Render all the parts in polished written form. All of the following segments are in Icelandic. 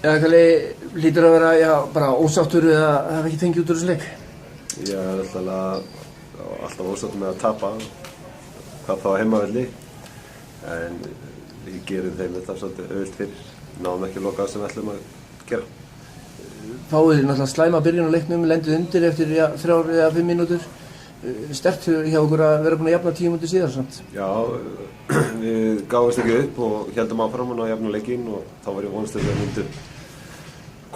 Kalli, hlýtur að vera, já, bara ósáttur eða hafa ekki fengið út úr þessu leik? Ég er alltaf ósáttur með að tapa, hvað þá heimavelli, en við gerum þeim þetta svolítið auðvelt fyrir, náðum ekki að loka það sem við ætlum að gera. Fáið náttúrulega slæma byrjun á leiknum, lendið undir eftir 3 eða 5 mínútur. Sterkt hjá okkur að vera búin að jafna 10 mínútur síðar samt. Já, við gáðumst ekki upp og heldum áfram að jafna leikinn og þá var ég vonast að við myndum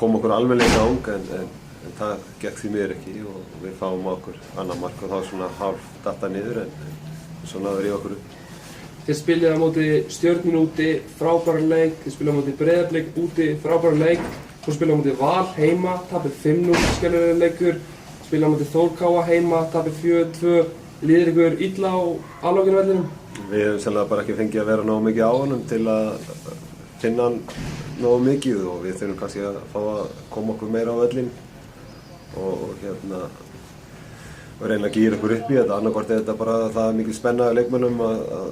koma okkur almennilega í gang en það gekk því miður ekki og við fáum á okkur annað mark og þá svona hálf datta niður en svona verið í okkur upp. Þið spilið á móti Stjörnunni úti, frábæran leik, þið spilið á móti Breiðablik úti, frábæran leik, svo spilið á móti Val heima, tapir 5-0 skelfilegur leikur, spilið á móti Þór K.A. heima, tapir 4-2, líður ykkur illa á alvöginvellinum? Við hefum sennilega bara ekki fengið að vera nógu mikið á honum til að finna hann nógu mikið og við þurfum kannski að fá að koma okkur meira á völlin og reyna að gíra okkur upp í þetta, annarkvort er þetta bara það mikið spennaði leikmönnum að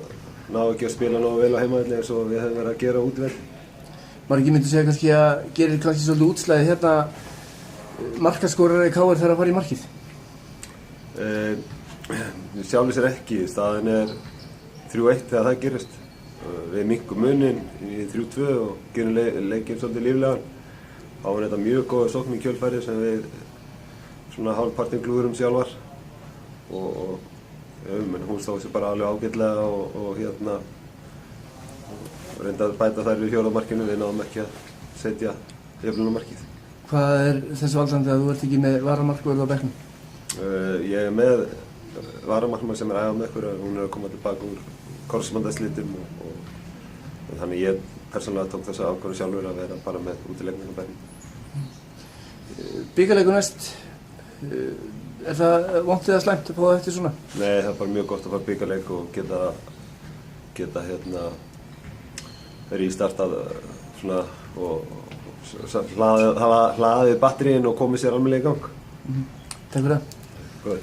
ná ekki að spila nógu vel á heimavelli eins og við hefum verið að gera út vel. Margir myndu segja kannski að gerir kannski svolítið útslæðið hérna markaskorari KR þarf að fara í markið? Sjálfur sér ekki, staðin er 3-1 þegar það gerist. Við minnkum munin í 3-2 og gerum leikinn svolítið líflegan. Þá var þetta mjög góð sókn í kjölfæri sem við svona hálfpartinn glúðurum sjálfar menn hún stóð sér bara alveg ágætlega og reyndi að bæta þær við hjólamarkinu, við náðum ekki að setja jöfnunarmarkið. Hvað er þessu valdandi að þú ert ekki með varamarkvörð á bekknum? Ég er með varamarkmann sem er æfa með okkur, hún er að koma tilbaka úr korsbandaslitum og þannig ég persónulega tók þessa ákvörðun sjálfur að vera bara með útileiknum á bekknum. Bikarleikur næst, er það vont eða slæmt að fá það eftir svona? Nei, það er bara mjög gott að fara bikarleik og geta verið í startað svona og hlaðið batteríin og komið sér almennilega í gang. Takk fyrir það. Góði.